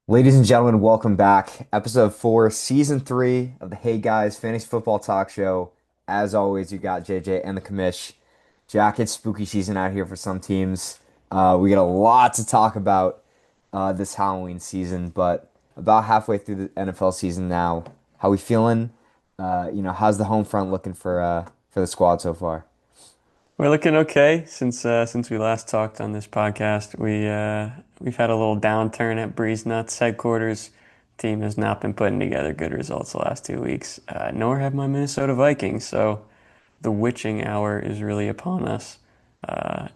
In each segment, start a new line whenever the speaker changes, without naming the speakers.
Ladies and gentlemen, welcome back. Episode 4, Season 3 of the Hey Guys Fantasy Football Talk Show. As always, you got JJ and the Commish. Jack, it's spooky season out here for some teams. We got a lot to talk about this Halloween season, but about halfway through the NFL season now. How we feeling? How's the home front looking for the squad so far?
We're looking okay since we last talked on this podcast. We've had a little downturn at Breeze Nuts headquarters. Team has not been putting together good results the last 2 weeks. Nor have my Minnesota Vikings. So the witching hour is really upon us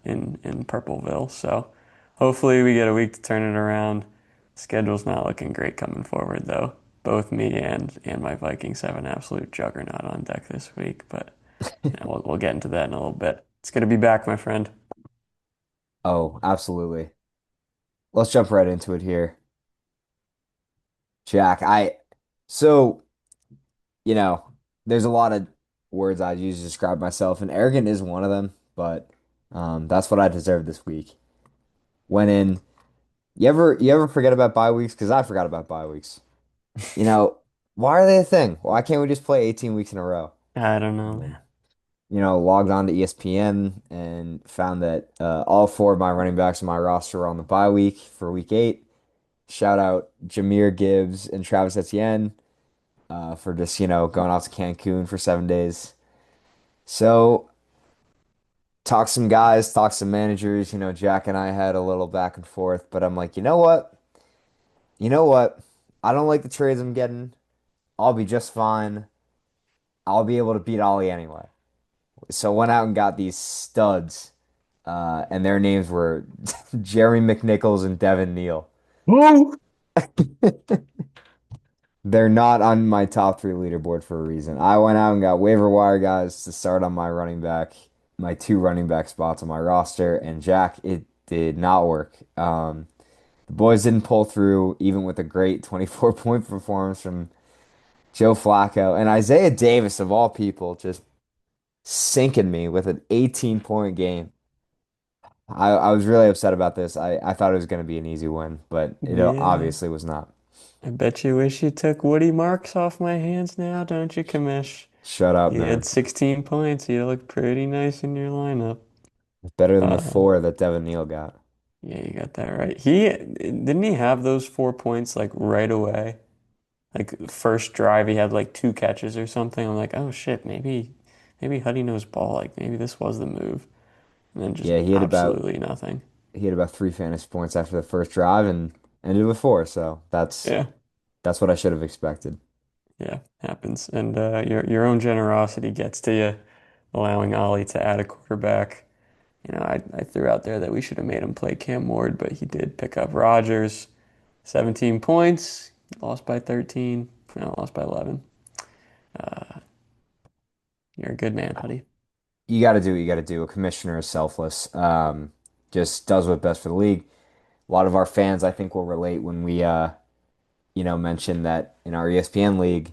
in Purpleville. So hopefully we get a week to turn it around. Schedule's not looking great coming forward though. Both me and my Vikings have an absolute juggernaut on deck this week, but yeah, we'll get into that in a little bit. It's good to be back, my friend.
Oh, absolutely. Let's jump right into it here. Jack, so you know, there's a lot of words I use to describe myself, and arrogant is one of them, but that's what I deserve this week. Went in. You ever forget about bye weeks? Because I forgot about bye weeks. You know, why are they a thing? Why can't we just play 18 weeks in a row?
I don't know,
Um,
man.
Logged on to ESPN and found that all four of my running backs on my roster were on the bye week for week 8. Shout out Jameer Gibbs and Travis Etienne for just, going out to Cancun for 7 days. So talk some guys, talk some managers. Jack and I had a little back and forth, but I'm like, you know what? You know what? I don't like the trades I'm getting. I'll be just fine. I'll be able to beat Ollie anyway. So went out and got these studs, and their names were Jerry McNichols and Devin Neal.
Woo!
They're not on my top three leaderboard for a reason. I went out and got waiver wire guys to start on my two running back spots on my roster, and Jack, it did not work. The boys didn't pull through, even with a great 24-point performance from Joe Flacco and Isaiah Davis, of all people, just sinking me with an 18-point game. I was really upset about this. I thought it was going to be an easy win, but it
Yeah.
obviously was not.
I bet you wish you took Woody Marks off my hands now, don't you, Commish?
Shut up,
He had
man.
16 points. He looked pretty nice in your lineup.
Better than the
Uh,
four that Devin Neal got.
yeah, you got that right. He didn't have those 4 points like right away. Like first drive, he had like two catches or something. I'm like, oh shit, maybe Huddy knows ball. Like maybe this was the move. And then just
Yeah,
absolutely nothing.
he had about three fantasy points after the first drive and ended with four. So
Yeah.
that's what I should have expected.
Yeah, happens. And your own generosity gets to you, allowing Ollie to add a quarterback. I threw out there that we should have made him play Cam Ward, but he did pick up Rodgers. 17 points, lost by 13. No, lost by 11. Uh, you're a good man, Huddy.
You got to do what you got to do. A commissioner is selfless. Just does what's best for the league. A lot of our fans, I think, will relate when we, mention that in our ESPN league,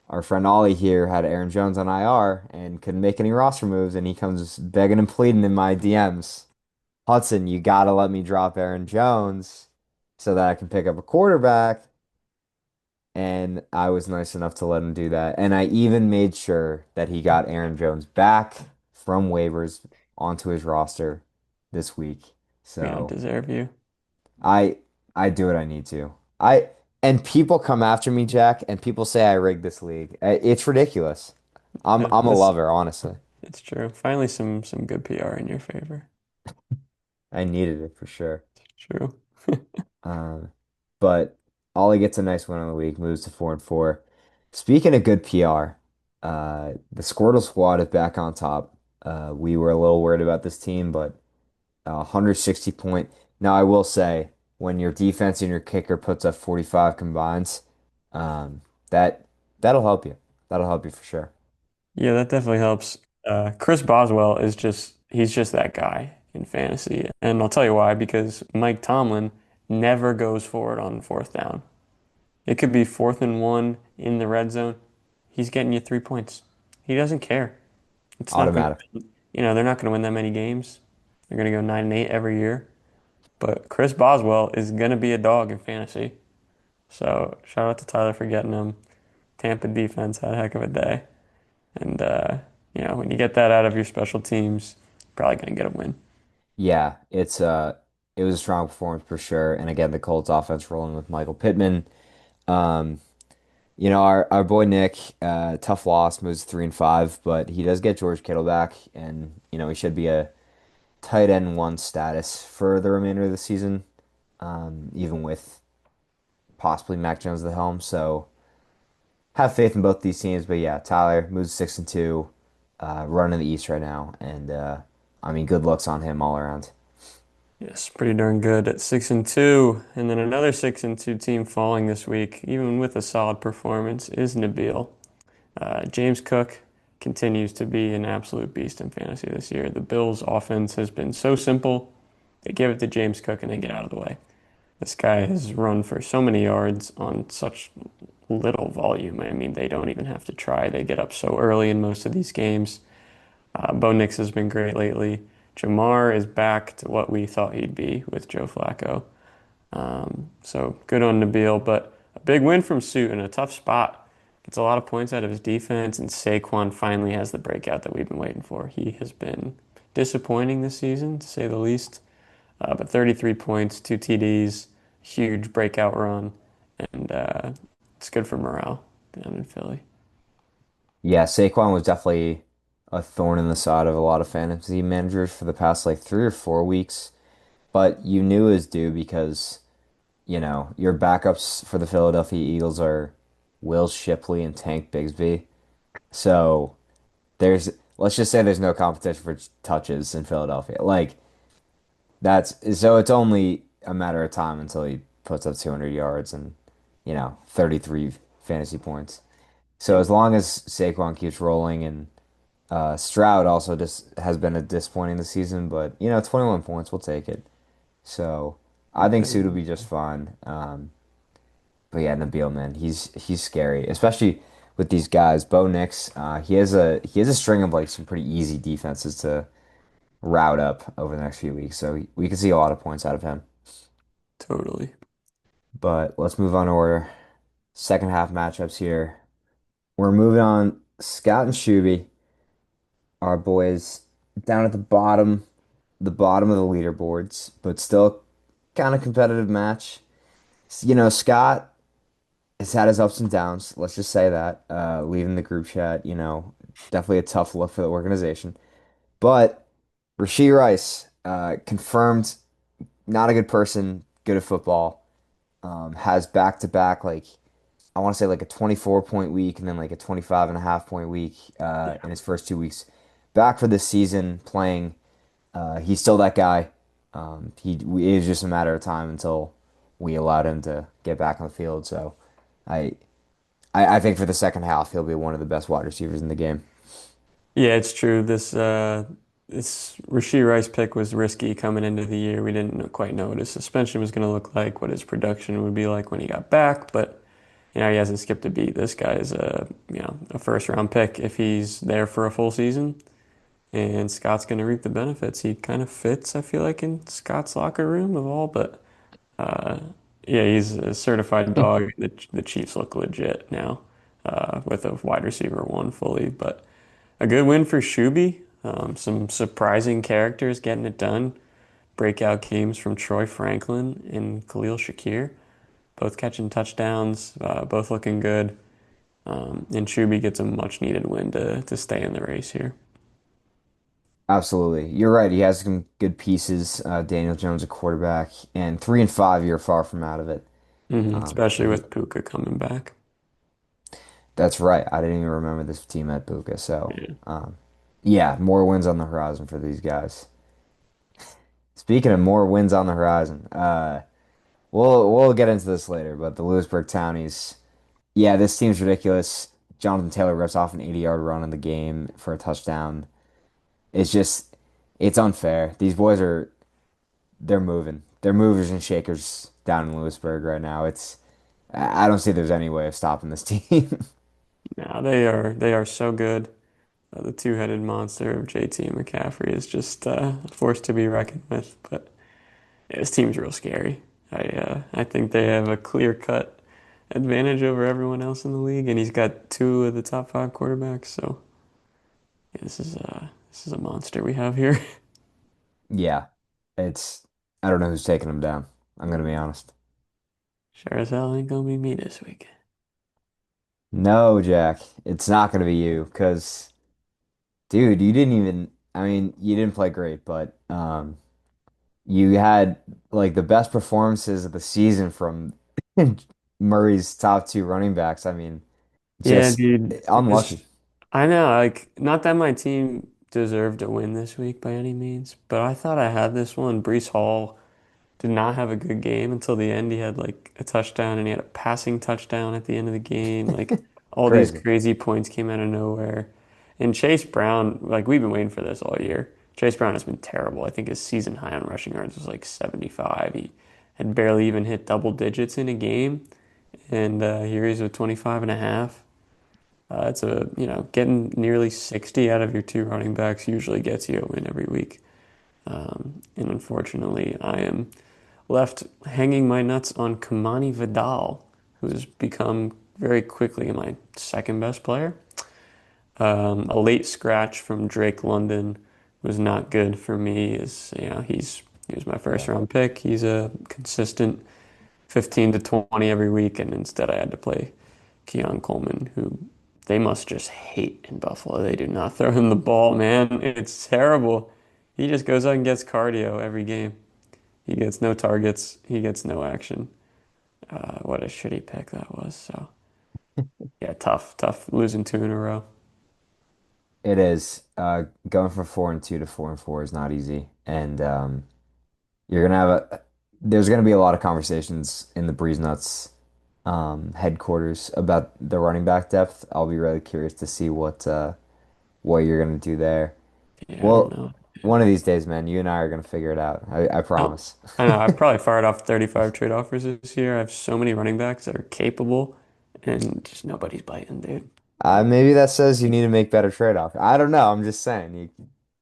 our friend Ollie here had Aaron Jones on IR and couldn't make any roster moves, and he comes begging and pleading in my DMs. Hudson, you got to let me drop Aaron Jones so that I can pick up a quarterback. And I was nice enough to let him do that. And I even made sure that he got Aaron Jones back from waivers onto his roster this week.
We don't
So
deserve you.
I I do what I need to. I and people come after me, Jack, and people say I rigged this league. It's ridiculous. I'm a
This
lover, honestly.
It's true. Finally, some good PR in your favor.
I needed it for sure.
True.
Um, but Ollie gets a nice win on the week, moves to 4-4. Speaking of good PR, the Squirtle squad is back on top. We were a little worried about this team, but 160 point. Now I will say, when your defense and your kicker puts up 45 combines, um, that that'll help you. That'll help you for sure.
Yeah, that definitely helps. Chris Boswell he's just that guy in fantasy. And I'll tell you why, because Mike Tomlin never goes for it on fourth down. It could be 4th and 1 in the red zone. He's getting you 3 points. He doesn't care. It's not going
Automatic.
to, they're not going to win that many games. They're going to go 9-8 every year. But Chris Boswell is going to be a dog in fantasy. So shout out to Tyler for getting him. Tampa defense had a heck of a day. And when you get that out of your special teams, probably gonna get a win.
Yeah, it was a strong performance for sure. And again, the Colts offense rolling with Michael Pittman. Um, our boy Nick, tough loss, moves 3-5, but he does get George Kittle back, and he should be a tight end one status for the remainder of the season, even with possibly Mac Jones at the helm. So have faith in both these teams. But yeah, Tyler moves 6-2, running the East right now, and I mean, good looks on him all around.
Yes, pretty darn good at 6-2. And then another 6-2 team falling this week, even with a solid performance, is Nabil. James Cook continues to be an absolute beast in fantasy this year. The Bills' offense has been so simple. They give it to James Cook and they get out of the way. This guy has run for so many yards on such little volume. I mean, they don't even have to try. They get up so early in most of these games. Bo Nix has been great lately. Jamar is back to what we thought he'd be with Joe Flacco. So good on Nabil, but a big win from Suit in a tough spot. Gets a lot of points out of his defense, and Saquon finally has the breakout that we've been waiting for. He has been disappointing this season, to say the least. But 33 points, two TDs, huge breakout run, and it's good for morale down in Philly.
Yeah, Saquon was definitely a thorn in the side of a lot of fantasy managers for the past like 3 or 4 weeks. But you knew it was due because, your backups for the Philadelphia Eagles are Will Shipley and Tank Bigsby. So there's, let's just say there's no competition for touches in Philadelphia. Like so it's only a matter of time until he puts up 200 yards and, 33 fantasy points. So
Yep,
as long as Saquon keeps rolling and Stroud also just has been a disappointing this season, but 21 points, we'll take it. So I think
very
Suit will be
much
just
so.
fine. But yeah, Nabil, man, he's scary, especially with these guys. Bo Nix, he has a string of like some pretty easy defenses to route up over the next few weeks, so we can see a lot of points out of him.
Totally.
But let's move on to our second half matchups here. We're moving on. Scott and Shuby, our boys, down at the bottom of the leaderboards, but still kind of competitive match. Scott has had his ups and downs. Let's just say that. Leaving the group chat, definitely a tough look for the organization. But Rasheed Rice, confirmed not a good person, good at football. Has back to back, like, I want to say like a 24-point week and then like a 25.5 point week
Yeah.
in his first 2 weeks. Back for this season playing. He's still that guy. It was just a matter of time until we allowed him to get back on the field. So I, I think for the second half, he'll be one of the best wide receivers in the game.
Yeah, it's true. This Rashee Rice pick was risky coming into the year. We didn't quite know what his suspension was going to look like, what his production would be like when he got back, but he hasn't skipped a beat. This guy is a first round pick if he's there for a full season, and Scott's going to reap the benefits. He kind of fits, I feel like, in Scott's locker room of all, but uh, yeah, he's a certified dog. The Chiefs look legit now with a wide receiver one fully, but. A good win for Shuby. Some surprising characters getting it done. Breakout games from Troy Franklin and Khalil Shakir, both catching touchdowns, both looking good. And Shuby gets a much needed win to stay in the race here.
Absolutely. You're right. He has some good pieces. Daniel Jones, a quarterback, and 3-5, you're far from out of it.
Especially
And
with Puka coming back.
that's right. I didn't even remember this team at Buca. So,
Yeah.
yeah, more wins on the horizon for these guys. Speaking of more wins on the horizon, we'll get into this later, but the Lewisburg Townies, yeah, this team's ridiculous. Jonathan Taylor rips off an 80-yard run in the game for a touchdown. It's just, it's unfair. These boys they're moving. They're movers and shakers down in Lewisburg right now. I don't see there's any way of stopping this team.
Now they are so good. The two-headed monster of JT McCaffrey is just a force to be reckoned with. But yeah, this team's real scary. I think they have a clear cut. advantage over everyone else in the league, and he's got two of the top five quarterbacks. So yeah, this is a monster we have here.
Yeah, it's I don't know who's taking him down. I'm gonna be honest.
Sure as hell ain't gonna be me this week.
No, Jack, it's not gonna be you because, dude, you didn't even. I mean, you didn't play great, but you had like the best performances of the season from Murray's top two running backs. I mean,
Yeah,
just
dude.
unlucky.
I know, like, not that my team deserved to win this week by any means, but I thought I had this one. Brees Hall did not have a good game until the end. He had like a touchdown and he had a passing touchdown at the end of the game. Like all these
Crazy.
crazy points came out of nowhere. And Chase Brown, like we've been waiting for this all year. Chase Brown has been terrible. I think his season high on rushing yards was like 75. He had barely even hit double digits in a game. And here he's with 25 and a half. It's getting nearly 60 out of your two running backs usually gets you a win every week. And unfortunately, I am left hanging my nuts on Kamani Vidal, who's become very quickly my second best player. A late scratch from Drake London was not good for me. He was my first
Yeah.
round pick. He's a consistent 15 to 20 every week, and instead I had to play Keon Coleman, who they must just hate in Buffalo. They do not throw him the ball, man. It's terrible. He just goes out and gets cardio every game. He gets no targets. He gets no action. What a shitty pick that was. So yeah, tough losing two in a row.
It is. Going from 4-2 to 4-4 is not easy, and you're gonna have a. There's gonna be a lot of conversations in the Breeze Nuts headquarters about the running back depth. I'll be really curious to see what you're gonna do there.
Yeah, I don't
Well,
know.
one of these days, man, you and I are gonna figure it out. I
Oh,
promise.
I know. I've probably fired off 35 trade offers this year. I have so many running backs that are capable, and just nobody's biting, dude. Like,
Maybe that says you need to make better trade-off. I don't know. I'm just saying you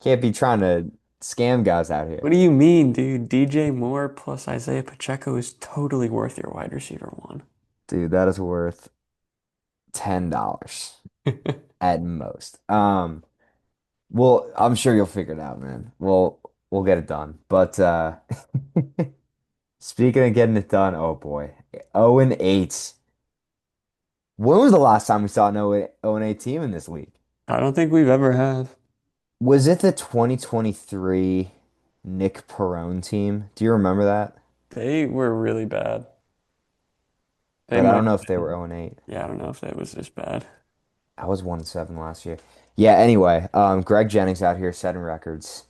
can't be trying to scam guys out here.
what do you mean, dude? DJ Moore plus Isaiah Pacheco is totally worth your wide receiver one.
Dude, that is worth $10 at most. Well, I'm sure you'll figure it out, man. We'll get it done. But speaking of getting it done, oh boy. 0-8. When was the last time we saw an 0-8 team in this league?
I don't think we've ever had.
Was it the 2023 Nick Perone team? Do you remember that?
They were really bad. They
But I don't
might
know
have
if they were
been.
0-8.
Yeah, I don't know if that was this bad.
I was 1-7 last year. Yeah, anyway, Greg Jennings out here setting records.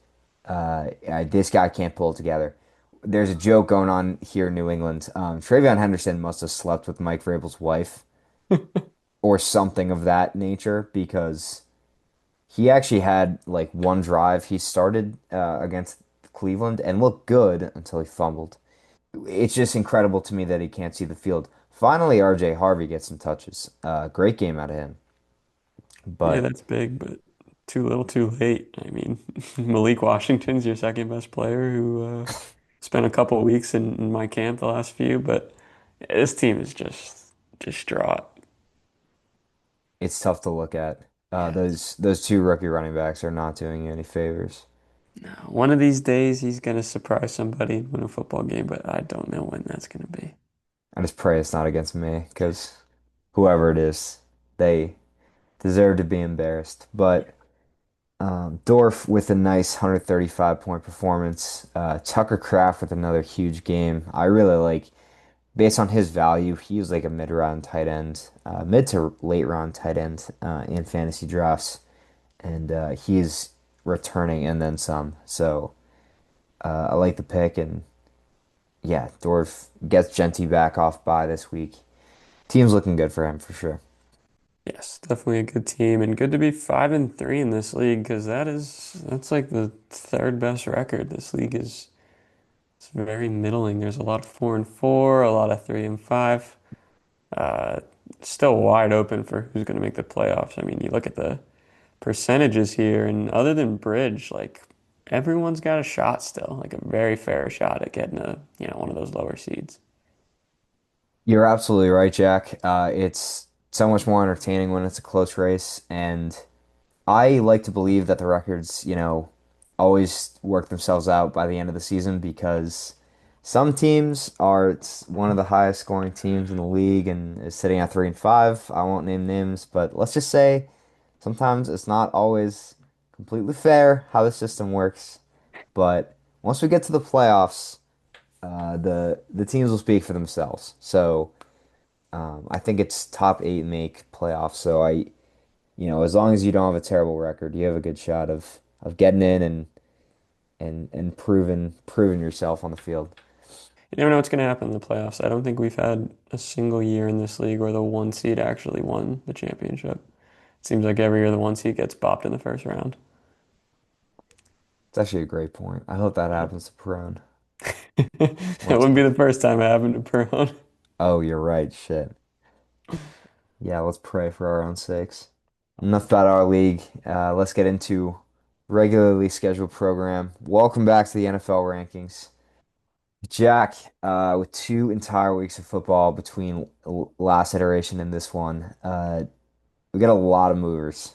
This guy can't pull it together. There's a joke going on here in New England. Travion Henderson must have slept with Mike Vrabel's wife or something of that nature because he actually had like one drive. He started against Cleveland and looked good until he fumbled. It's just incredible to me that he can't see the field. Finally, RJ Harvey gets some touches. Great game out of him.
Yeah,
But
that's big, but too little, too late. I mean, Malik Washington's your second best player who spent a couple of weeks in my camp the last few, but this team is just distraught.
it's tough to look at.
Yes.
Those two rookie running backs are not doing you any favors.
No, one of these days he's gonna surprise somebody and win a football game, but I don't know when that's gonna be.
I just pray it's not against me because whoever it is, they deserve to be embarrassed.
Yeah.
But Dorf with a nice 135 point performance. Tucker Kraft with another huge game. I really like, based on his value, he was like a mid-round tight end, mid to late round tight end in fantasy drafts, and he's returning and then some. So I like the pick, and yeah, Dorf gets Genty back off by this week. Team's looking good for him for sure.
Yes, definitely a good team and good to be 5-3 in this league because that's like the third best record. This league is it's very middling. There's a lot of 4-4, a lot of 3-5. Uh, Still wide open for who's going to make the playoffs. I mean, you look at the percentages here, and other than Bridge, like everyone's got a shot still, like a very fair shot at getting one of those lower seeds.
You're absolutely right, Jack. It's so much more entertaining when it's a close race, and I like to believe that the records, always work themselves out by the end of the season because some teams are it's one of the highest scoring teams in the league and is sitting at 3-5. I won't name names, but let's just say sometimes it's not always completely fair how the system works. But once we get to the playoffs, the teams will speak for themselves. So I think it's top eight make playoffs. So as long as you don't have a terrible record, you have a good shot of getting in and proving yourself on the field.
You never know what's going to happen in the playoffs. I don't think we've had a single year in this league where the one seed actually won the championship. It seems like every year the one seed gets bopped in the first round.
It's actually a great point. I hope that happens to Perone.
That
Let's.
wouldn't be the first time it happened to Peron.
Oh, you're right. Shit. Yeah, let's pray for our own sakes. Enough about our league. Let's get into regularly scheduled program. Welcome back to the NFL rankings. Jack, with two entire weeks of football between last iteration and this one, we got a lot of movers.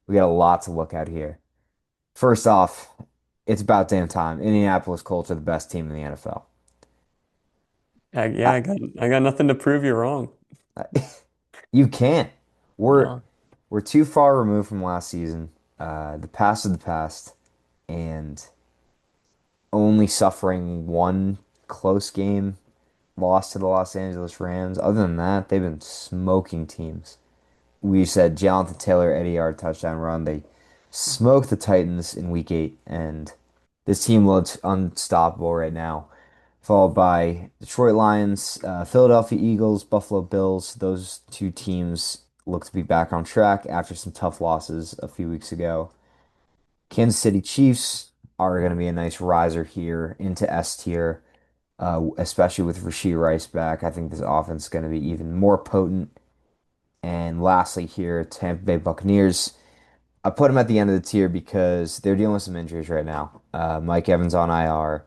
We got a lot to look at here. First off, it's about damn time. Indianapolis Colts are the best team in the NFL.
Yeah,
I,
I got nothing to prove you wrong.
I, you can't. We're
No.
we're too far removed from last season. The past is the past, and only suffering one close game loss to the Los Angeles Rams. Other than that, they've been smoking teams. We said Jonathan Taylor, Eddie Yard touchdown run. They smoked the Titans in week 8, and this team looks unstoppable right now. Followed by Detroit Lions, Philadelphia Eagles, Buffalo Bills. Those two teams look to be back on track after some tough losses a few weeks ago. Kansas City Chiefs are going to be a nice riser here into S tier, especially with Rashee Rice back. I think this offense is going to be even more potent. And lastly, here, Tampa Bay Buccaneers. I put them at the end of the tier because they're dealing with some injuries right now. Mike Evans on IR.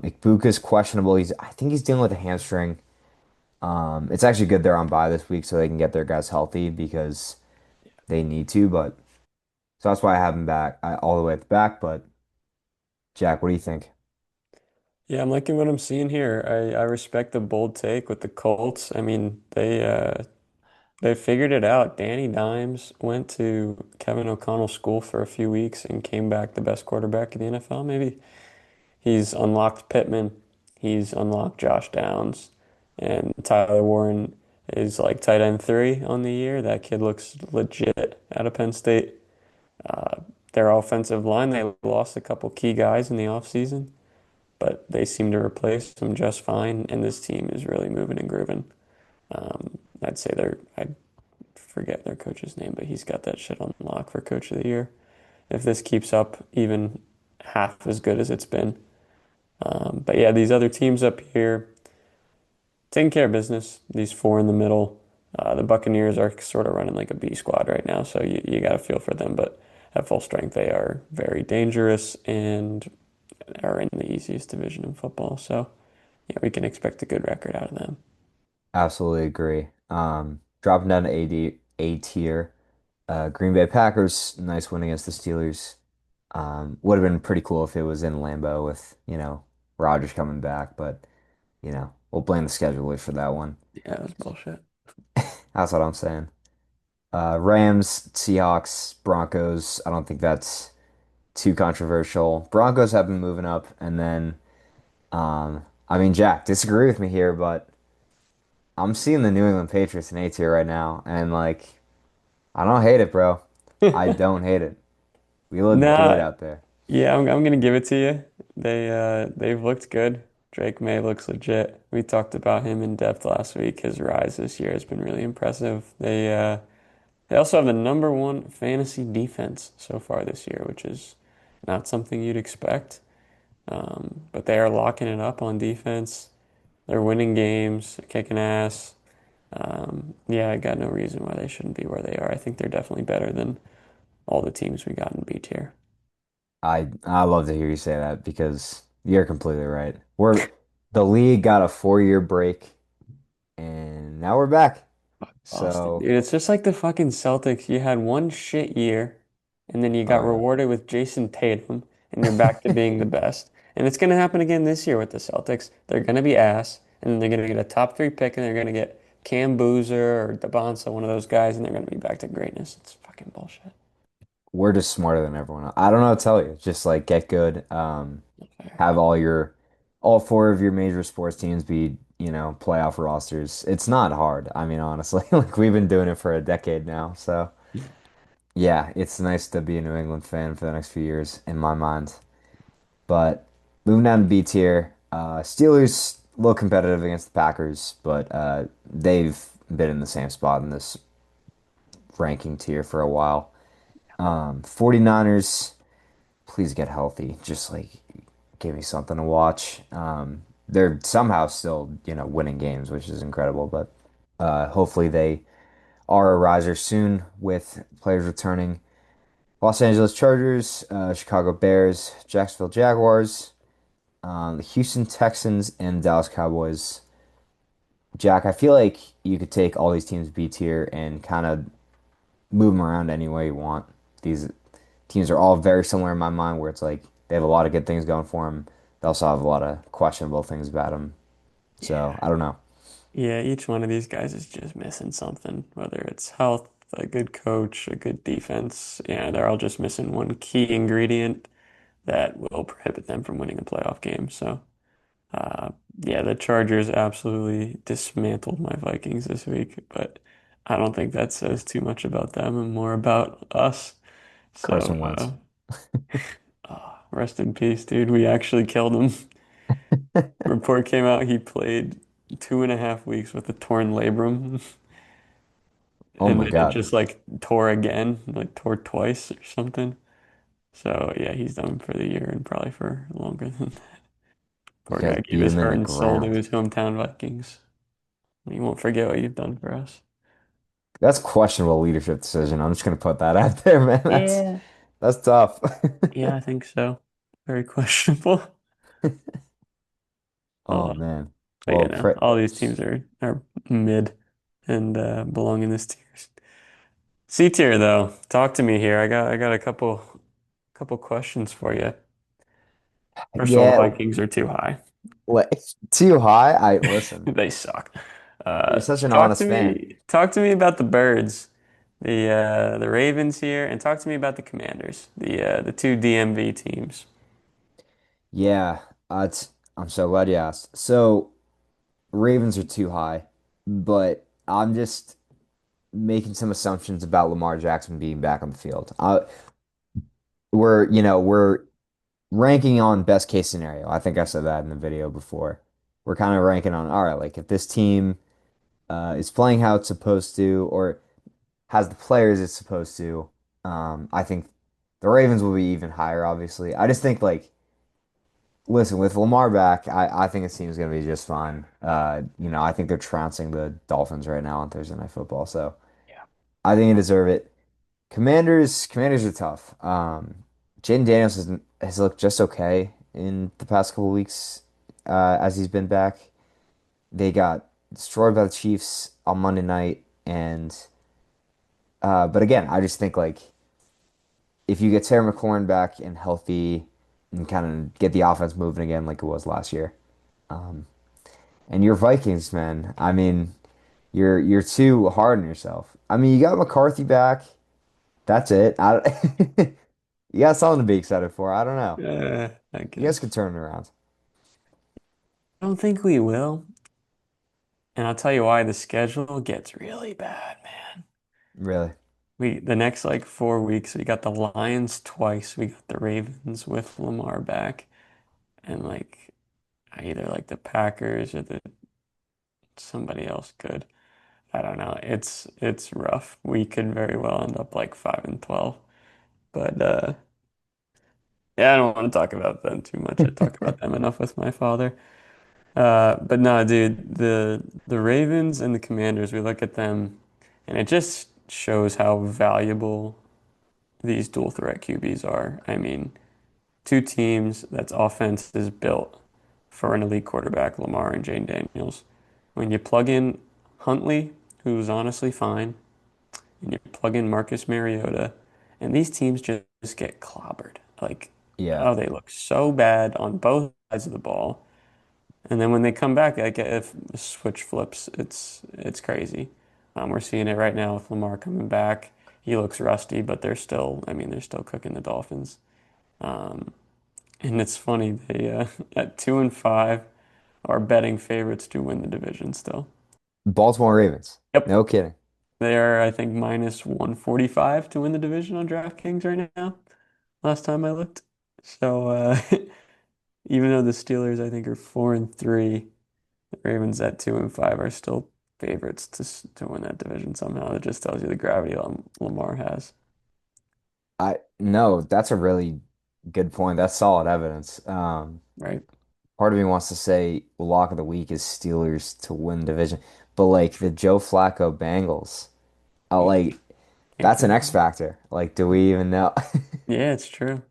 Ikbuka's questionable. I think he's dealing with a hamstring. It's actually good they're on bye this week so they can get their guys healthy because they need to. But so that's why I have him back all the way at the back. But Jack, what do you think?
Yeah, I'm liking what I'm seeing here. I respect the bold take with the Colts. I mean, they figured it out. Danny Dimes went to Kevin O'Connell's school for a few weeks and came back the best quarterback in the NFL, maybe. He's unlocked Pittman. He's unlocked Josh Downs. And Tyler Warren is like tight end three on the year. That kid looks legit out of Penn State. Uh, their offensive line, they lost a couple key guys in the offseason, but they seem to replace them just fine. And this team is really moving and grooving. I'd say I forget their coach's name, but he's got that shit on lock for coach of the year. If this keeps up even half as good as it's been. But yeah, these other teams up here taking care of business. These four in the middle. The Buccaneers are sort of running like a B squad right now, so you got to feel for them. But at full strength, they are very dangerous and are in the easiest division in football. So yeah, we can expect a good record out of them.
Absolutely agree. Dropping down to A tier. Green Bay Packers, nice win against the Steelers. Would have been pretty cool if it was in Lambeau with, Rodgers coming back, but we'll blame the scheduler for that one.
Yeah, that was bullshit.
That's what I'm saying. Rams, Seahawks, Broncos. I don't think that's too controversial. Broncos have been moving up, and then I mean, Jack, disagree with me here, but I'm seeing the New England Patriots in A tier right now, and like, I don't hate it, bro. I don't hate it. We look good
Nah,
out there.
yeah, I'm gonna give it to you. They've looked good. Drake May looks legit. We talked about him in depth last week. His rise this year has been really impressive. They also have the number one fantasy defense so far this year, which is not something you'd expect. But they are locking it up on defense. They're winning games, kicking ass. Yeah, I got no reason why they shouldn't be where they are. I think they're definitely better than all the teams we got in B tier.
I love to hear you say that because you're completely right. the league got a 4-year break, and now we're back.
Boston,
So,
dude, it's just like the fucking Celtics. You had one shit year, and then you got
uh,
rewarded with Jason Tatum, and you're back to being the best. And it's gonna happen again this year with the Celtics. They're gonna be ass, and then they're gonna get a top three pick, and they're gonna get Cam Boozer or DeBonsa, one of those guys, and they're gonna be back to greatness. It's fucking bullshit.
we're just smarter than everyone else. I don't know how to tell you. Just like get good.
Fair.
Have all four of your major sports teams be, playoff rosters. It's not hard. I mean, honestly, like we've been doing it for a decade now. So yeah, it's nice to be a New England fan for the next few years in my mind. But moving down to B tier, Steelers a little competitive against the Packers, but they've been in the same spot in this ranking tier for a while. 49ers, please get healthy. Just like give me something to watch. They're somehow still, winning games, which is incredible, but hopefully they are a riser soon with players returning. Los Angeles Chargers, Chicago Bears, Jacksonville Jaguars, the Houston Texans, and Dallas Cowboys. Jack, I feel like you could take all these teams B tier and kind of move them around any way you want. These teams are all very similar in my mind, where it's like they have a lot of good things going for them. They also have a lot of questionable things about them. So
Yeah.
I don't know.
Yeah, each one of these guys is just missing something, whether it's health, a good coach, a good defense. Yeah, they're all just missing one key ingredient that will prohibit them from winning a playoff game. So, uh, yeah, the Chargers absolutely dismantled my Vikings this week, but I don't think that says too much about them and more about us. So,
Carson Wentz.
rest in peace, dude. We actually killed him. Report came out he played 2.5 weeks with a torn labrum,
Oh
and
my
then it
God.
just like tore again, like tore twice or something. So yeah, he's done for the year and probably for longer than that.
You
Poor
guys
guy gave
beat
his
him in
heart
the
and soul to
ground.
his hometown Vikings. You won't forget what you've done for us.
That's questionable leadership decision. I'm just gonna put that out there, man.
Yeah.
That's tough.
Yeah, I think so. Very questionable.
Oh
Uh,
man.
but yeah,
Well,
no,
pray
all these teams are mid and belong in this tier. C tier though, talk to me here. I got a couple questions for you. First of all, the
yeah,
Vikings are too high.
like too high. I listen.
They suck.
You're such an honest fan.
Talk to me about the Birds, the Ravens here, and talk to me about the Commanders, the two DMV teams.
Yeah, I'm so glad you asked. So Ravens are too high, but I'm just making some assumptions about Lamar Jackson being back on the field. We're ranking on best case scenario. I think I said that in the video before. We're kind of ranking on, all right, like if this team is playing how it's supposed to or has the players it's supposed to, I think the Ravens will be even higher, obviously. I just think like listen, with Lamar back, I think his team's gonna be just fine. I think they're trouncing the Dolphins right now on Thursday Night Football, so
Yeah.
I think they deserve it. Commanders are tough. Jaden Daniels has looked just okay in the past couple weeks as he's been back. They got destroyed by the Chiefs on Monday night, and but again, I just think like if you get Terry McLaurin back and healthy and kind of get the offense moving again like it was last year. And your Vikings, man. I mean, you're too hard on yourself. I mean, you got McCarthy back. That's it. You got something to be excited for. I don't know.
I
You guys
guess.
could turn it around.
I don't think we will. And I'll tell you why the schedule gets really bad, man.
Really.
The next like 4 weeks, we got the Lions twice, we got the Ravens with Lamar back, and like either like the Packers or the somebody else good. I don't know. It's rough. We could very well end up like 5-12. But yeah, I don't want to talk about them too much. I talk about them enough with my father. But no, dude, the Ravens and the Commanders, we look at them and it just shows how valuable these dual threat QBs are. I mean, two teams that's offense is built for an elite quarterback, Lamar and Jane Daniels. When you plug in Huntley, who's honestly fine, and you plug in Marcus Mariota, and these teams just get clobbered. Like,
Yeah.
oh, they look so bad on both sides of the ball. And then when they come back, like if the switch flips, it's crazy. We're seeing it right now with Lamar coming back. He looks rusty, but they're still, I mean, they're still cooking the Dolphins. Um, and it's funny, they at 2-5 are betting favorites to win the division still.
Baltimore Ravens.
Yep.
No kidding.
They are, I think, minus 145 to win the division on DraftKings right now, last time I looked. So even though the Steelers, I think, are 4-3, the Ravens at 2-5 are still favorites to win that division somehow. That just tells you the gravity Lamar has,
I no, that's a really good point. That's solid evidence.
right?
Part of me wants to say lock of the week is Steelers to win division, but like the Joe Flacco Bengals,
Yeah,
like
can't
that's an
count
X
them out.
factor. Like, do we even know?
Yeah, it's true.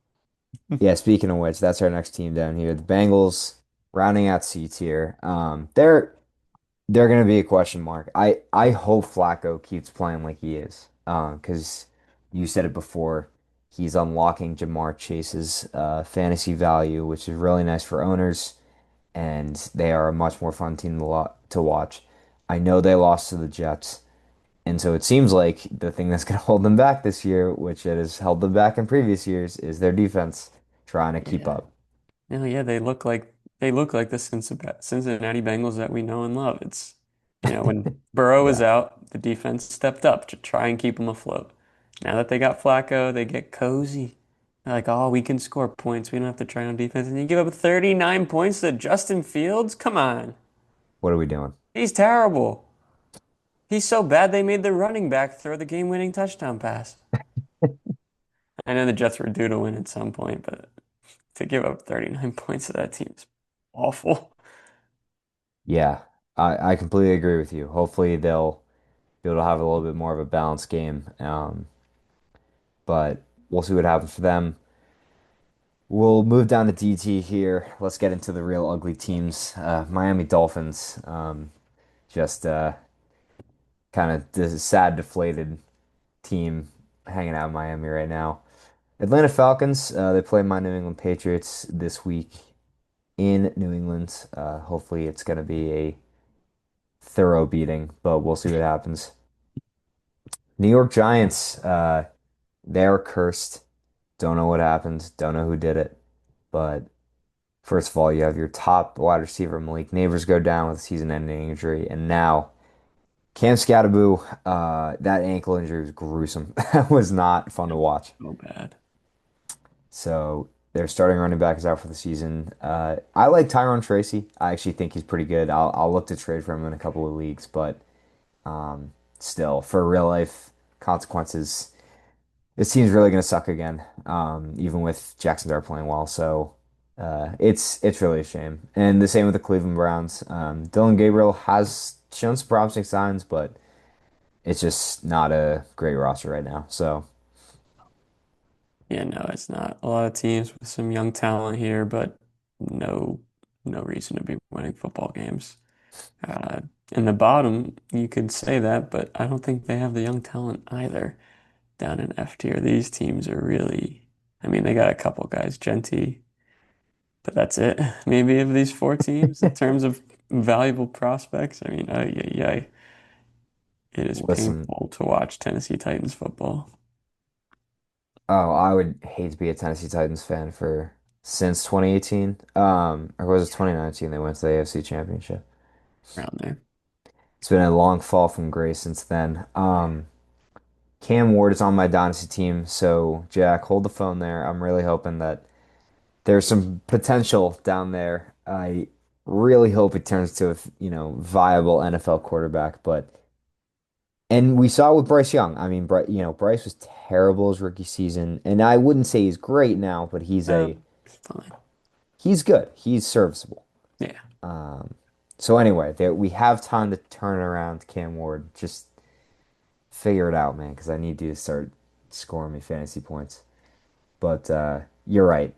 Yeah, speaking of which, that's our next team down here. The Bengals rounding out C tier. They're gonna be a question mark. I hope Flacco keeps playing like he is. Because you said it before, he's unlocking Jamar Chase's fantasy value, which is really nice for owners, and they are a much more fun team to watch. I know they lost to the Jets, and so it seems like the thing that's gonna hold them back this year, which it has held them back in previous years, is their defense trying to keep
Yeah.
up.
No, yeah, they look like the Cincinnati Bengals that we know and love. It's, when Burrow was
Yeah.
out, the defense stepped up to try and keep them afloat. Now that they got Flacco, they get cozy. They're like, oh, we can score points. We don't have to try on defense. And you give up 39 points to Justin Fields? Come on.
What are we doing?
He's terrible. He's so bad they made the running back throw the game-winning touchdown pass. I know the Jets were due to win at some point, but to give up 39 points to that team is awful.
Yeah, I completely agree with you. Hopefully they'll be able to have a little bit more of a balanced game. But we'll see what happens for them. We'll move down to DT here. Let's get into the real ugly teams. Miami Dolphins, just kind of this sad, deflated team hanging out in Miami right now. Atlanta Falcons, they play my New England Patriots this week in New England. Hopefully it's going to be a thorough beating, but we'll see what happens. New York Giants, they're cursed. Don't know what happened. Don't know who did it. But first of all, you have your top wide receiver, Malik Neighbors, go down with a season-ending injury. And now Cam Scatterboo, that ankle injury was gruesome. That was not fun to watch.
So bad.
So their starting running back is out for the season. I like Tyrone Tracy. I actually think he's pretty good. I'll look to trade for him in a couple of leagues, but still, for real life consequences, this team's really going to suck again, even with Jackson Dart playing well. So it's really a shame. And the same with the Cleveland Browns. Dylan Gabriel has shown some promising signs, but it's just not a great roster right now. So
Yeah, no, it's not. A lot of teams with some young talent here, but no, no reason to be winning football games. Uh, in the bottom, you could say that, but I don't think they have the young talent either down in F tier. These teams are really, I mean, they got a couple guys, Genty, but that's it. Maybe of these four teams in terms of valuable prospects. I mean, yeah, yeah, it is
listen,
painful to watch Tennessee Titans football
oh, I would hate to be a Tennessee Titans fan for since 2018. Or was it 2019 they went to the AFC Championship?
around there.
It's been a long fall from grace since then. Cam Ward is on my dynasty team, so Jack, hold the phone there. I'm really hoping that there's some potential down there. I really hope it turns to a, viable NFL quarterback, but and we saw it with Bryce Young. I mean, Bryce was terrible his rookie season, and I wouldn't say he's great now, but
It's fine.
he's good. He's serviceable.
Yeah.
Um, so anyway, we have time to turn around Cam Ward. Just figure it out, man, because I need you to start scoring me fantasy points. But you're right.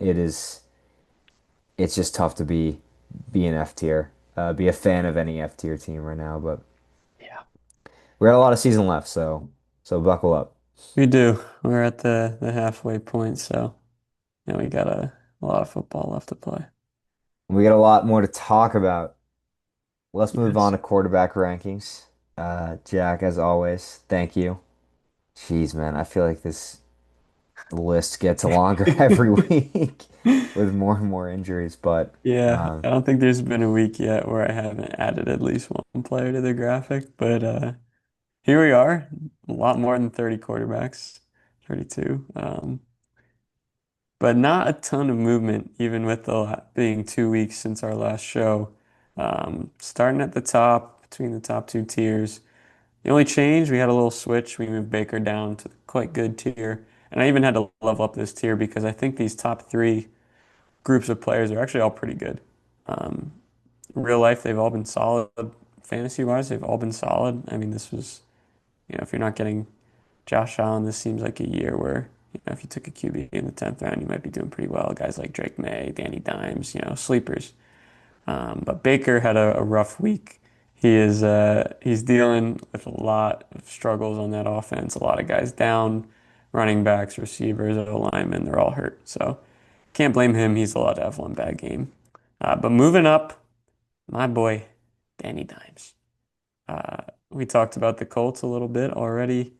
It's just tough to be be an F tier, be a fan of any F tier team right now. But
Yeah.
we got a lot of season left, so buckle up.
We do. We're at the halfway point, so yeah, we got a lot of football left to play.
We got a lot more to talk about. Let's move on
Yes.
to quarterback rankings. Jack, as always, thank you. Jeez, man, I feel like this list gets longer every week with more and more injuries, but
Yeah,
um,
I don't think there's been a week yet where I haven't added at least one player to the graphic, but here we are, a lot more than 30 quarterbacks, 32. But not a ton of movement, even with being 2 weeks since our last show. Starting at the top, between the top two tiers. The only change, we had a little switch. We moved Baker down to the quite good tier. And I even had to level up this tier because I think these top three groups of players are actually all pretty good. Um, in real life, they've all been solid. Fantasy wise, they've all been solid. I mean, this was, if you're not getting Josh Allen, this seems like a year where, if you took a QB in the 10th round, you might be doing pretty well. Guys like Drake May, Danny Dimes, sleepers. But Baker had a rough week. He's dealing with a lot of struggles on that offense. A lot of guys down, running backs, receivers, linemen, they're all hurt. So can't blame him. He's allowed to have one bad game. But moving up, my boy, Danny Dimes. We talked about the Colts a little bit already.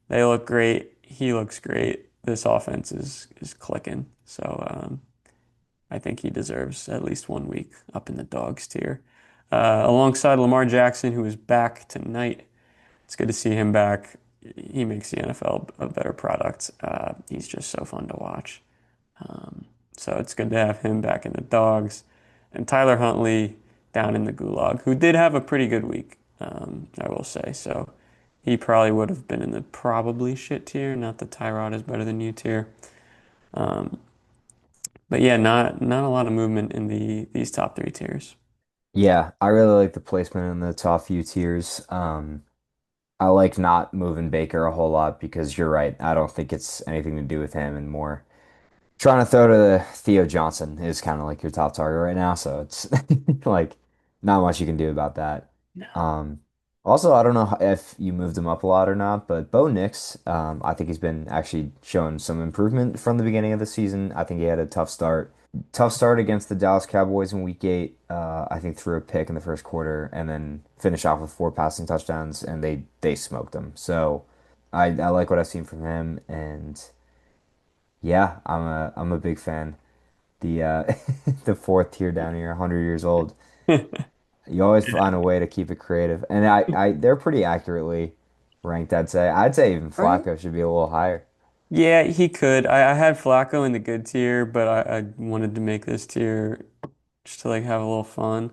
They look great. He looks great. This offense is clicking. So I think he deserves at least 1 week up in the dogs tier. Alongside Lamar Jackson, who is back tonight. It's good to see him back. He makes the NFL a better product. He's just so fun to watch. Um, so it's good to have him back in the dogs. And Tyler Huntley down in the gulag, who did have a pretty good week, I will say. So he probably would have been in the probably shit tier, not the Tyrod is better than you tier. Um, but yeah, not a lot of movement in these top three tiers.
yeah, I really like the placement in the top few tiers. I like not moving Baker a whole lot because you're right. I don't think it's anything to do with him and more. Trying to throw to the Theo Johnson is kind of like your top target right now, so it's like not much you can do about that.
No.
Um, Also, I don't know if you moved him up a lot or not, but Bo Nix, I think he's been actually showing some improvement from the beginning of the season. I think he had a tough start against the Dallas Cowboys in Week 8. I think threw a pick in the first quarter and then finished off with 4 passing touchdowns, and they smoked him. So I like what I've seen from him, and yeah, I'm a big fan. The the fourth tier down here, 100 years old. You always find a way to keep it creative, and they're pretty accurately ranked. I'd say even
Right?
Flacco should be a little higher.
Yeah, he could. I had Flacco in the good tier, but I wanted to make this tier just to like have a little fun.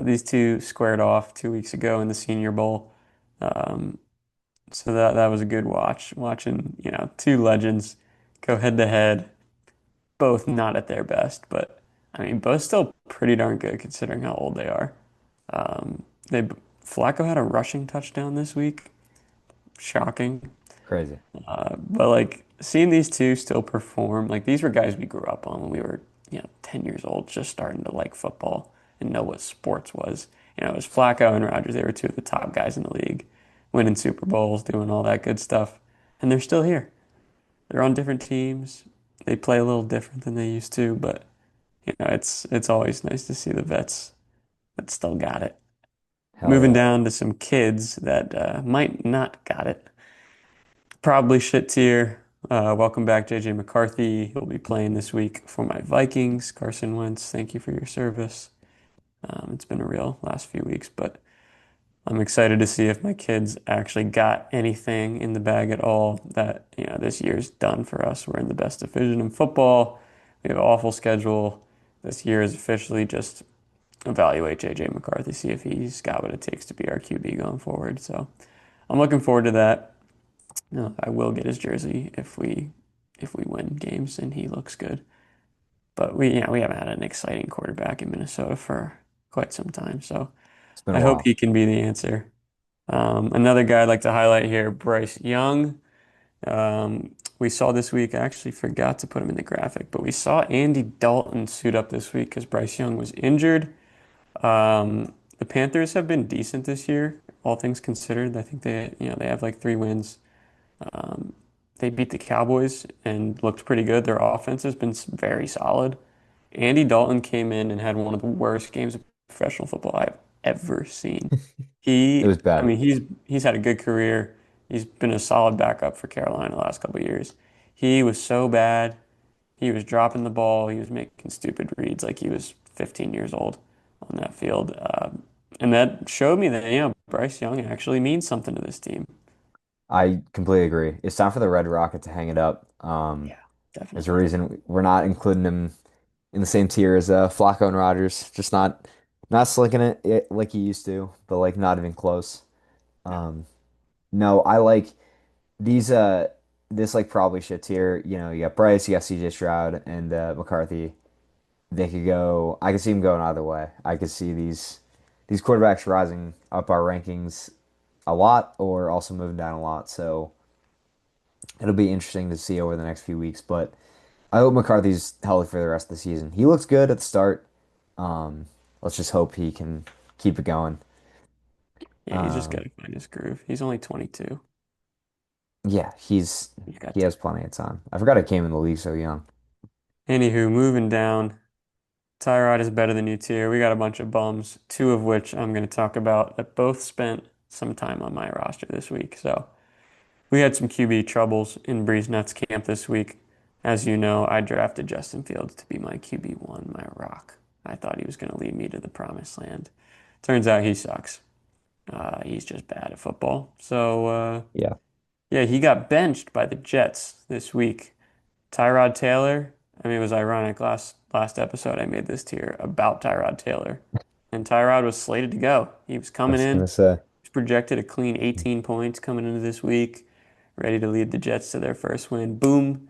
These two squared off 2 weeks ago in the Senior Bowl. Um, so that was a good watch. Watching, two legends go head to head, both not at their best, but I mean, both still pretty darn good considering how old they are. They Flacco had a rushing touchdown this week. Shocking.
Crazy.
But like seeing these two still perform, like these were guys we grew up on when we were, 10 years old, just starting to like football and know what sports was. It was Flacco and Rodgers. They were two of the top guys in the league, winning Super Bowls, doing all that good stuff. And they're still here. They're on different teams. They play a little different than they used to, but it's always nice to see the vets that still got it.
Hell
Moving
yeah.
down to some kids that might not got it. Probably shit tier. Welcome back, JJ McCarthy. He'll be playing this week for my Vikings. Carson Wentz, thank you for your service. It's been a real last few weeks, but I'm excited to see if my kids actually got anything in the bag at all that, this year's done for us. We're in the best division in football. We have an awful schedule. This year is officially just evaluate JJ McCarthy, see if he's got what it takes to be our QB going forward. So I'm looking forward to that. I will get his jersey if we win games and he looks good. But we haven't had an exciting quarterback in Minnesota for quite some time, so
It's been a
I hope
while.
he can be the answer. Another guy I'd like to highlight here, Bryce Young. We saw this week, I actually forgot to put him in the graphic, but we saw Andy Dalton suit up this week because Bryce Young was injured. The Panthers have been decent this year, all things considered. I think they have like 3 wins. Um, they beat the Cowboys and looked pretty good. Their offense has been very solid. Andy Dalton came in and had one of the worst games of professional football I've ever seen.
It was
I
bad.
mean, he's had a good career. He's been a solid backup for Carolina the last couple of years. He was so bad. He was dropping the ball. He was making stupid reads like he was 15 years old on that field. And that showed me that, Bryce Young actually means something to this team.
I completely agree. It's time for the Red Rocket to hang it up.
Yeah,
There's a
definitely.
reason we're not including him in the same tier as Flacco and Rodgers. Just not slicking it like he used to, but like not even close. Um, no, I like these this like probably shit tier. You know, you got Bryce, you got CJ Stroud, and McCarthy. They could go. I could see them going either way. I could see these quarterbacks rising up our rankings a lot, or also moving down a lot. So it'll be interesting to see over the next few weeks. But I hope McCarthy's healthy for the rest of the season. He looks good at the start. Um, let's just hope he can keep it going.
Yeah, he's just got
Um,
to find his groove. He's only 22.
yeah,
He's got
he
time.
has plenty of time. I forgot I came in the league so young.
Anywho, moving down. Tyrod is better than you tier. We got a bunch of bums, two of which I'm going to talk about that both spent some time on my roster this week. So we had some QB troubles in Breeze Nuts camp this week. As you know, I drafted Justin Fields to be my QB1, my rock. I thought he was going to lead me to the promised land. Turns out he sucks. He's just bad at football. So,
Yeah,
yeah, he got benched by the Jets this week. Tyrod Taylor. I mean, it was ironic. Last episode, I made this tier about Tyrod Taylor, and Tyrod was slated to go. He was
I
coming
was
in.
gonna say.
He was projected a clean 18 points coming into this week, ready to lead the Jets to their first win. Boom,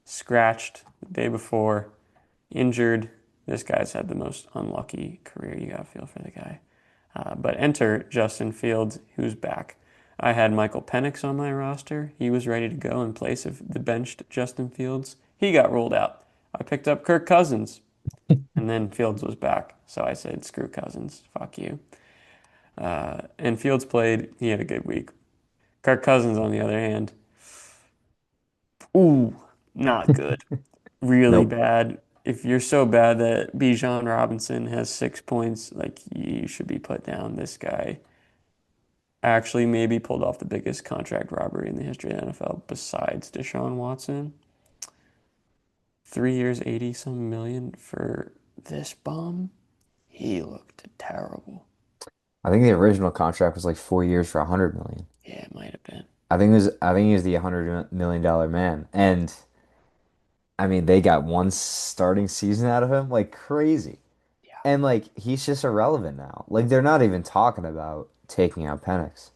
scratched the day before, injured. This guy's had the most unlucky career. You gotta feel for the guy. But enter Justin Fields, who's back. I had Michael Penix on my roster. He was ready to go in place of the benched Justin Fields. He got rolled out. I picked up Kirk Cousins, and then Fields was back. So I said, screw Cousins. Fuck you. And Fields played. He had a good week. Kirk Cousins, on the other hand, ooh, not good. Really
Nope.
bad. If you're so bad that Bijan Robinson has 6 points, like you should be put down. This guy actually maybe pulled off the biggest contract robbery in the history of the NFL besides Deshaun Watson. 3 years, 80 some million for this bum. He looked terrible.
I think the original contract was like 4 years for 100 million.
Yeah, it might have been.
I think he was the $100 million man. And I mean, they got one starting season out of him, like crazy.
Yeah.
And like he's just irrelevant now. Like they're not even talking about taking out Penix.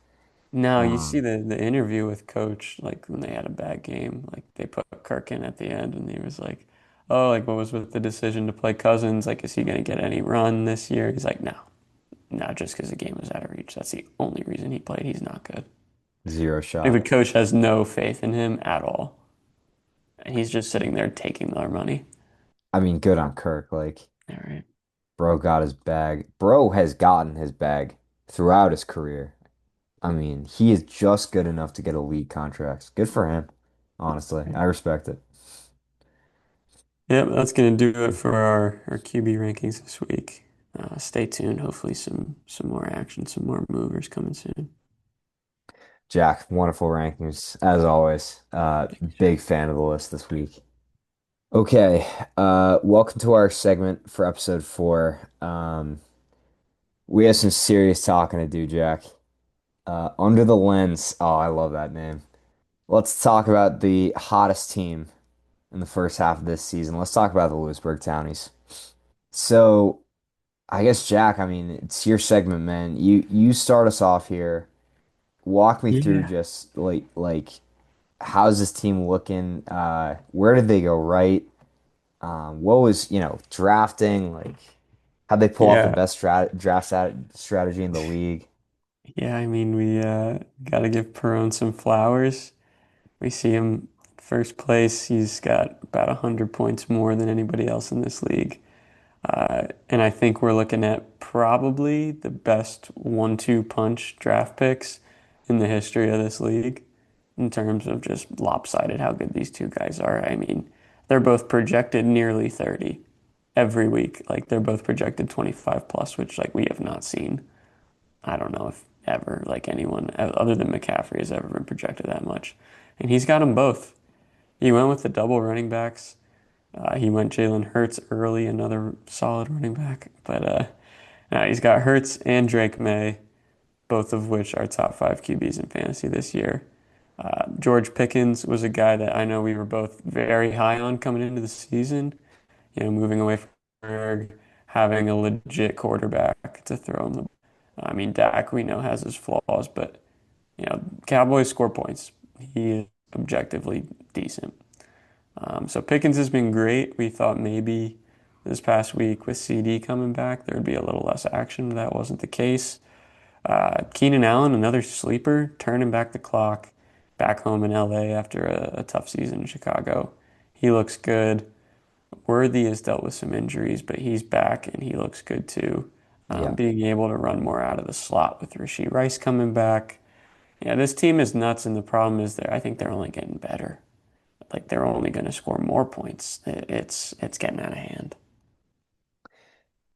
No, you see
Um,
the interview with Coach, like when they had a bad game, like they put Kirk in at the end, and he was like, "Oh, like what was with the decision to play Cousins? Like, is he gonna get any run this year?" He's like, "No, no, just because the game was out of reach. That's the only reason he played. He's not good."
Zero
Like the
shot.
coach has no faith in him at all, and he's just sitting there taking our money.
I mean, good on Kirk. Like,
All right.
bro got his bag. Bro has gotten his bag throughout his career. I mean, he is just good enough to get elite contracts. Good for him, honestly. I respect it.
Yep, that's gonna do it for our QB rankings this week. Stay tuned. Hopefully, some more action, some more movers coming soon.
Jack, wonderful rankings as always. Big fan of the list this week. Okay, welcome to our segment for episode 4. We have some serious talking to do, Jack. Under the lens. Oh, I love that name. Let's talk about the hottest team in the first half of this season. Let's talk about the Lewisburg Townies. So, I guess Jack, I mean, it's your segment, man. You start us off here. Walk me through
Yeah.
just like how's this team looking? Where did they go right? What was, drafting? Like, how'd they pull off the
Yeah,
best strategy in the league?
yeah. I mean, we got to give Perone some flowers. We see him first place. He's got about 100 points more than anybody else in this league. And I think we're looking at probably the best 1-2 punch draft picks in the history of this league in terms of just lopsided how good these two guys are. I mean, they're both projected nearly 30 every week. Like they're both projected 25 plus, which like we have not seen. I don't know if ever like anyone other than McCaffrey has ever been projected that much. And he's got them both. He went with the double running backs. He went Jalen Hurts early, another solid running back. But he's got Hurts and Drake May, both of which are top five QBs in fantasy this year. George Pickens was a guy that I know we were both very high on coming into the season. You know, moving away from Berg, having a legit quarterback to throw him the. I mean, Dak we know has his flaws, but Cowboys score points. He is objectively decent. So Pickens has been great. We thought maybe this past week with CD coming back, there would be a little less action. That wasn't the case. Keenan Allen, another sleeper, turning back the clock, back home in LA after a tough season in Chicago. He looks good. Worthy has dealt with some injuries, but he's back and he looks good too.
Yeah.
Being able to run more out of the slot with Rashee Rice coming back. Yeah, this team is nuts, and the problem is that I think they're only getting better. Like they're only going to score more points. It's getting out of hand.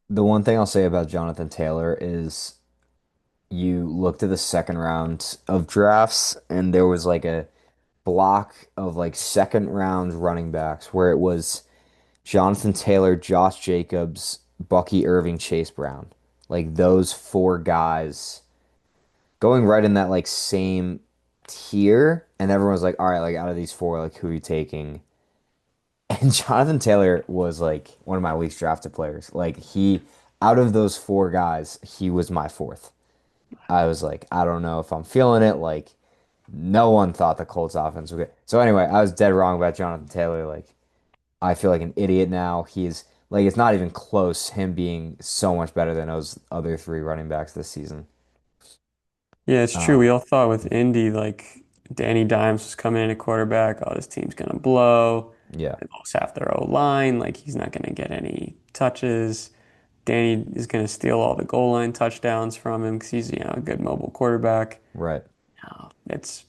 The one thing I'll say about Jonathan Taylor is you looked at the second round of drafts and there was like a block of like second round running backs where it was Jonathan Taylor, Josh Jacobs, Bucky Irving, Chase Brown. Like those four guys going right in that like same tier. And everyone was like, all right, like out of these four, like who are you taking? And Jonathan Taylor was like one of my least drafted players. Like he, out of those four guys, he was my fourth. I was like, I don't know if I'm feeling it. Like no one thought the Colts offense was good. So anyway, I was dead wrong about Jonathan Taylor. Like I feel like an idiot now. He's like it's not even close, him being so much better than those other three running backs this season.
Yeah, it's true.
Um,
We all thought with Indy, like Danny Dimes was coming in at quarterback. Oh, this team's gonna blow.
yeah,
They lost half their O line. Like he's not gonna get any touches. Danny is gonna steal all the goal line touchdowns from him because he's a good mobile quarterback.
right.
No, it's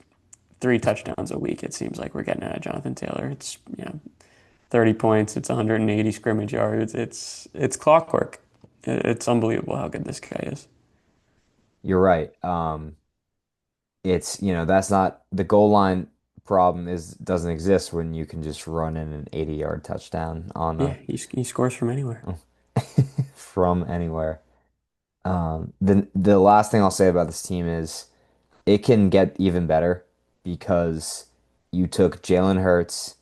3 touchdowns a week. It seems like we're getting out of Jonathan Taylor. It's 30 points. It's 180 scrimmage yards. It's clockwork. It's unbelievable how good this guy is.
You're right. It's, that's not the goal line problem is doesn't exist when you can just run in an 80-yard touchdown on
Yeah,
a
he scores from anywhere.
from anywhere. The last thing I'll say about this team is it can get even better because you took Jalen Hurts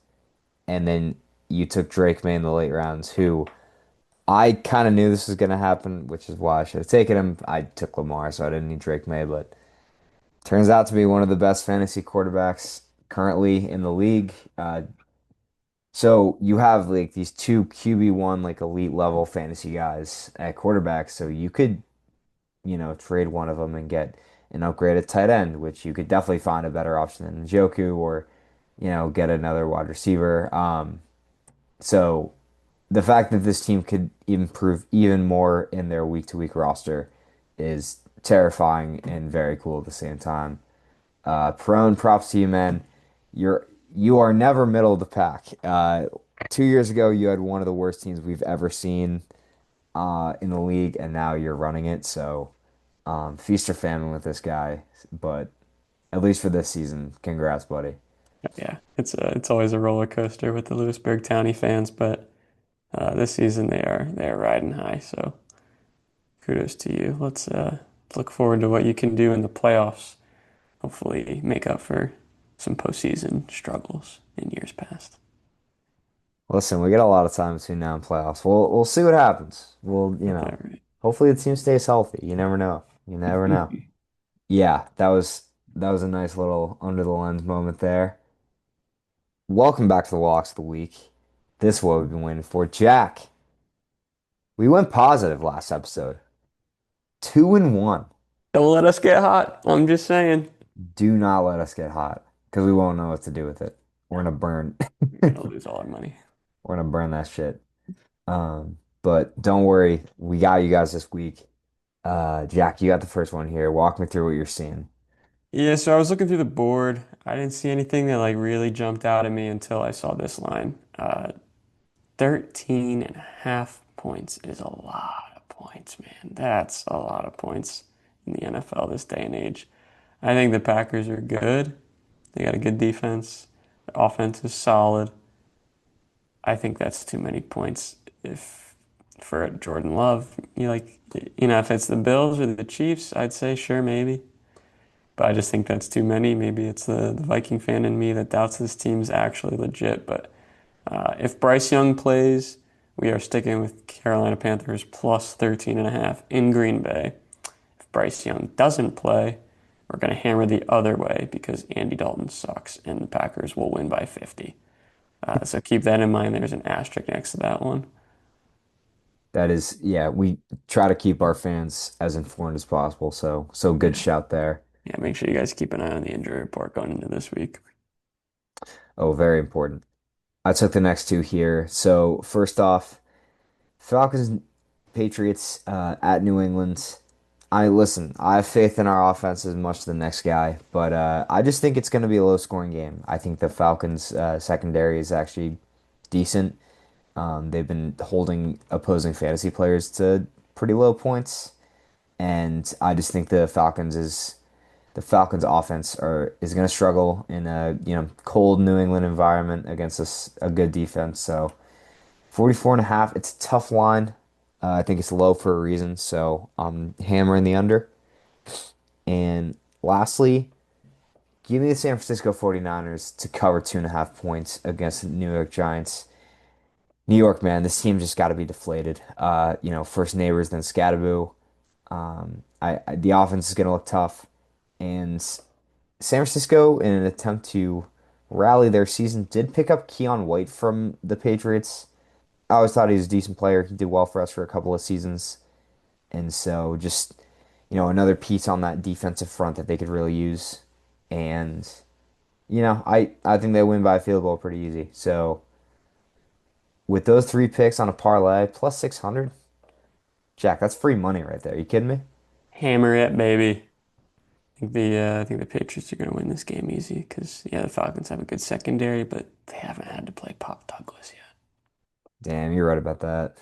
and then you took Drake May in the late rounds, who I kind of knew this was going to happen, which is why I should have taken him. I took Lamar, so I didn't need Drake May, but turns out to be one of the best fantasy quarterbacks currently in the league. So you have like these two QB1 like elite level fantasy guys at quarterback, so you could, trade one of them and get an upgraded tight end, which you could definitely find a better option than Njoku or, get another wide receiver. So the fact that this team could improve even more in their week to week roster is terrifying and very cool at the same time. Prone, props to you, man. You are never middle of the pack. 2 years ago, you had one of the worst teams we've ever seen in the league, and now you're running it. So feast or famine with this guy. But at least for this season, congrats, buddy.
Yeah, it's always a roller coaster with the Lewisburg Townie fans, but this season they are riding high. So kudos to you. Let's look forward to what you can do in the playoffs. Hopefully, make up for some postseason struggles in years past.
Listen, we got a lot of time between now and playoffs. We'll see what happens.
All right.
Hopefully the team stays healthy. You never know. You never know. Yeah, that was a nice little under the lens moment there. Welcome back to the Locks of the Week. This is what we've been waiting for. Jack, we went positive last episode. 2-1.
Don't let us get hot. I'm just saying.
Do not let us get hot because we won't know what to do with it. We're gonna burn.
We're gonna lose all our money.
We're gonna burn that shit. But don't worry, we got you guys this week. Jack, you got the first one here. Walk me through what you're seeing.
Yeah, so I was looking through the board. I didn't see anything that like really jumped out at me until I saw this line. 13 and a half points is a lot of points, man. That's a lot of points in the NFL this day and age. I think the Packers are good. They got a good defense. Their offense is solid. I think that's too many points if for Jordan Love. If it's the Bills or the Chiefs, I'd say sure, maybe. But I just think that's too many. Maybe it's the Viking fan in me that doubts this team's actually legit. But if Bryce Young plays, we are sticking with Carolina Panthers plus 13 and a half in Green Bay. If Bryce Young doesn't play, we're going to hammer the other way because Andy Dalton sucks and the Packers will win by 50. So keep that in mind. There's an asterisk next to that one.
That is, yeah, we try to keep our fans as informed as possible. So good
Yeah.
shout there.
Yeah, make sure you guys keep an eye on the injury report going into this week.
Oh, very important. I took the next two here. So first off, Falcons, Patriots at New England. I listen. I have faith in our offense as much as the next guy, but I just think it's going to be a low-scoring game. I think the Falcons secondary is actually decent. They've been holding opposing fantasy players to pretty low points, and I just think the Falcons offense is going to struggle in a cold New England environment against a good defense. So 44 and a half, it's a tough line. I think it's low for a reason, so I'm hammering the under. And lastly, give me the San Francisco 49ers to cover 2.5 points against the New York Giants. New York, man, this team just got to be deflated. First neighbors, then Scatterboo. The offense is going to look tough, and San Francisco, in an attempt to rally their season, did pick up Keon White from the Patriots. I always thought he was a decent player. He did well for us for a couple of seasons, and so just another piece on that defensive front that they could really use. And I think they win by a field goal pretty easy. So with those three picks on a parlay plus 600. Jack, that's free money right there. You kidding me?
Hammer it, baby. I think the Patriots are going to win this game easy because yeah, the Falcons have a good secondary, but they haven't had to play Pop Douglas yet.
Damn, you're right about that.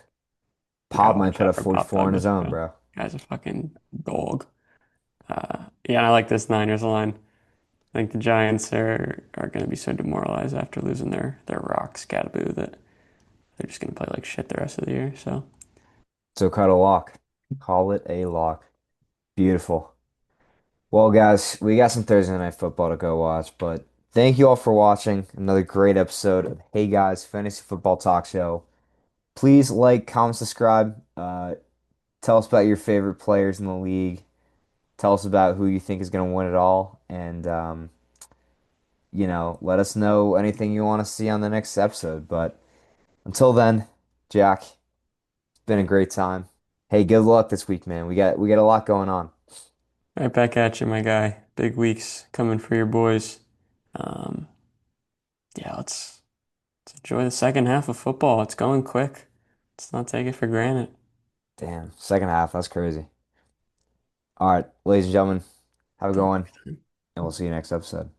You
Pop
gotta
might
watch
put
out
up
for Pop
44 on his
Douglas,
own,
bro.
bro.
Guy's a fucking dog. Yeah, and I like this Niners line. I think the Giants are going to be so demoralized after losing their rock Scatterboo that they're just going to play like shit the rest of the year. So
So cut a lock. Call it a lock. Beautiful. Well, guys, we got some Thursday night football to go watch, but thank you all for watching another great episode of Hey Guys Fantasy Football Talk Show. Please like, comment, subscribe. Tell us about your favorite players in the league. Tell us about who you think is going to win it all, and let us know anything you want to see on the next episode. But until then, Jack, it's been a great time. Hey, good luck this week, man. We got a lot going on.
right back at you, my guy. Big weeks coming for your boys. Um, yeah, let's enjoy the second half of football. It's going quick. Let's not take it for granted.
Damn, second half, that's crazy. All right, ladies and gentlemen, have a good
Till
one,
next time.
and we'll see you next episode.